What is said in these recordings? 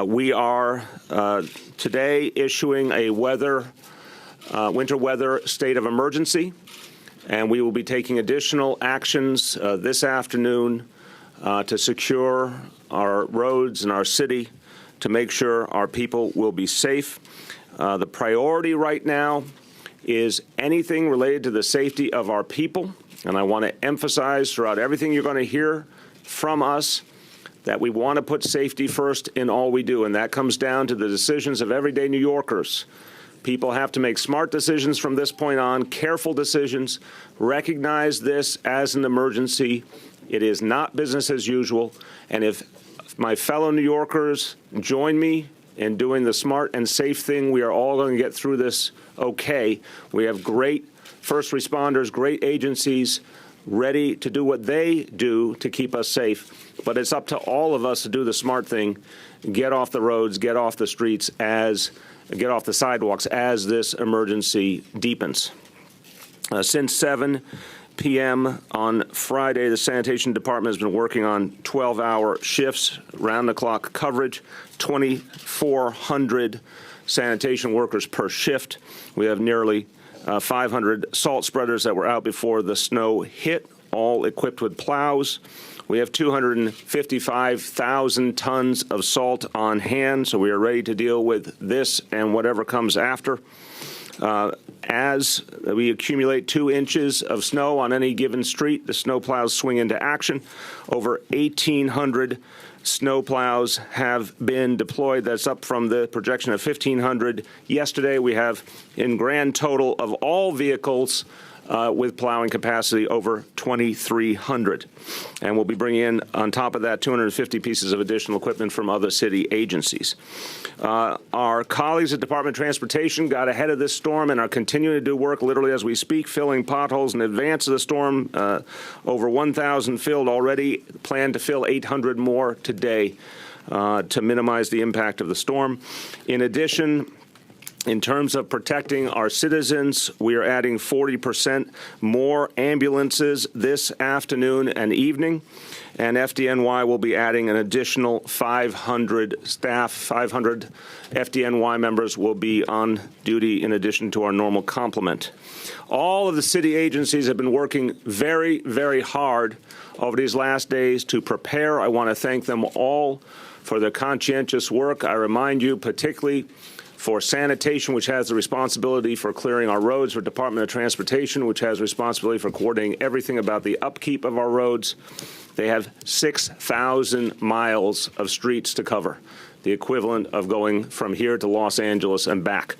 We are today issuing a winter weather state of emergency, and we will be taking additional actions this afternoon to secure our roads and our city, to make sure our people will be safe. The priority right now is anything related to the safety of our people, and I want to emphasize throughout everything you're going to hear from us that we want to put safety first in all we do, and that comes down to the decisions of everyday New Yorkers. People have to make smart decisions from this point on, careful decisions, recognize this as an emergency. It is not business as usual, and if my fellow New Yorkers join me in doing the smart and safe thing, we are all going to get through this okay. We have great first responders, great agencies ready to do what they do to keep us safe. But it's up to all of us to do the smart thing, get off the roads, get off the streets, get off the sidewalks as this emergency deepens. Since 7 p.m. on Friday, the Sanitation Department has been working on 12-hour shifts, round-the-clock coverage, 2,400 sanitation workers per shift. We have nearly 500 salt spreaders that were out before the snow hit, all equipped with plows. We have 255,000 tons of salt on hand, so we are ready to deal with this and whatever comes after. As we accumulate 2 inches of snow on any given street, the snow plows swing into action. Over 1,800 snow plows have been deployed. That's up from the projection of 1,500 yesterday. We have, in grand total of all vehicles with plowing capacity, over 2,300. And we'll be bringing in, on top of that, 250 pieces of additional equipment from other city agencies. Our colleagues at Department of Transportation got ahead of this storm and are continuing to do work literally as we speak, filling potholes in advance of the storm. Over 1,000 filled already, plan to fill 800 more today to minimize the impact of the storm. In addition, in terms of protecting our citizens, we are adding 40% more ambulances this afternoon and evening, and FDNY will be adding an additional 500 staff. 500 FDNY members will be on duty in addition to our normal complement. All of the city agencies have been working very, very hard over these last days to prepare. I want to thank them all for their conscientious work. I remind you, particularly for sanitation, which has the responsibility for clearing our roads, for Department of Transportation, which has responsibility for coordinating everything about the upkeep of our roads. They have 6,000 miles of streets to cover, the equivalent of going from here to Los Angeles and back.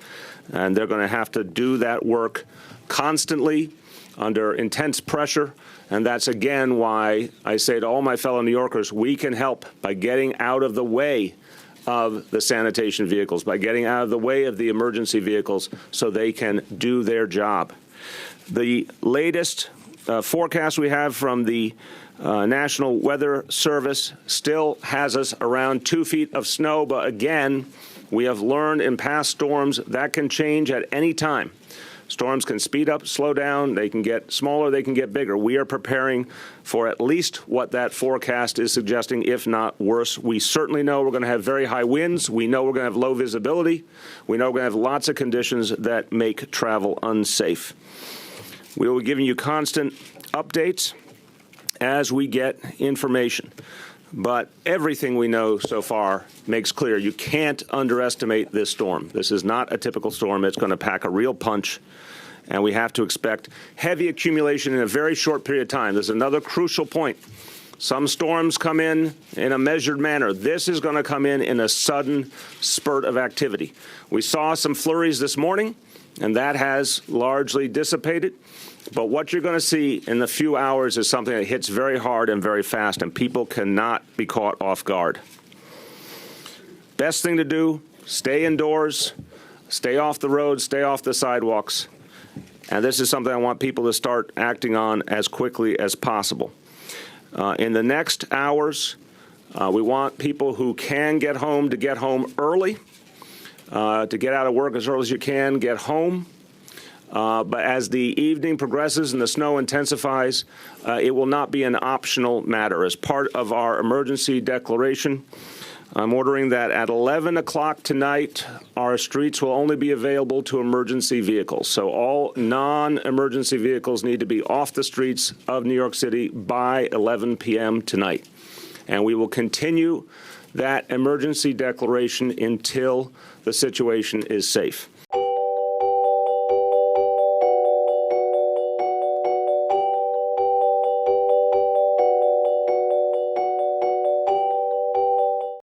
And they're going to have to do that work constantly under intense pressure. And that's, again, why I say to all my fellow New Yorkers, we can help by getting out of the way of the sanitation vehicles, by getting out of the way of the emergency vehicles so they can do their job. The latest forecast we have from the National Weather Service still has us around 2 feet of snow, but again, we have learned in past storms that can change at any time. Storms can speed up, slow down, they can get smaller, they can get bigger. We are preparing for at least what that forecast is suggesting, if not worse. We certainly know we're going to have very high winds. We know we're going to have low visibility. We know we're going to have lots of conditions that make travel unsafe. We will be giving you constant updates as we get information. But everything we know so far makes clear you can't underestimate this storm. This is not a typical storm. It's going to pack a real punch, and we have to expect heavy accumulation in a very short period of time. There's another crucial point. Some storms come in a measured manner. This is going to come in a sudden spurt of activity. We saw some flurries this morning, and that has largely dissipated. But what you're going to see in a few hours is something that hits very hard and very fast, and people cannot be caught off guard. Best thing to do, stay indoors, stay off the roads, stay off the sidewalks. And this is something I want people to start acting on as quickly as possible. In the next hours, we want people who can get home to get home early, to get out of work as early as you can, get home. But as the evening progresses and the snow intensifies, it will not be an optional matter. As part of our emergency declaration, I'm ordering that at 11 o'clock tonight, our streets will only be available to emergency vehicles. So all non-emergency vehicles need to be off the streets of New York City by 11 p.m. tonight. And we will continue that emergency declaration until the situation is safe.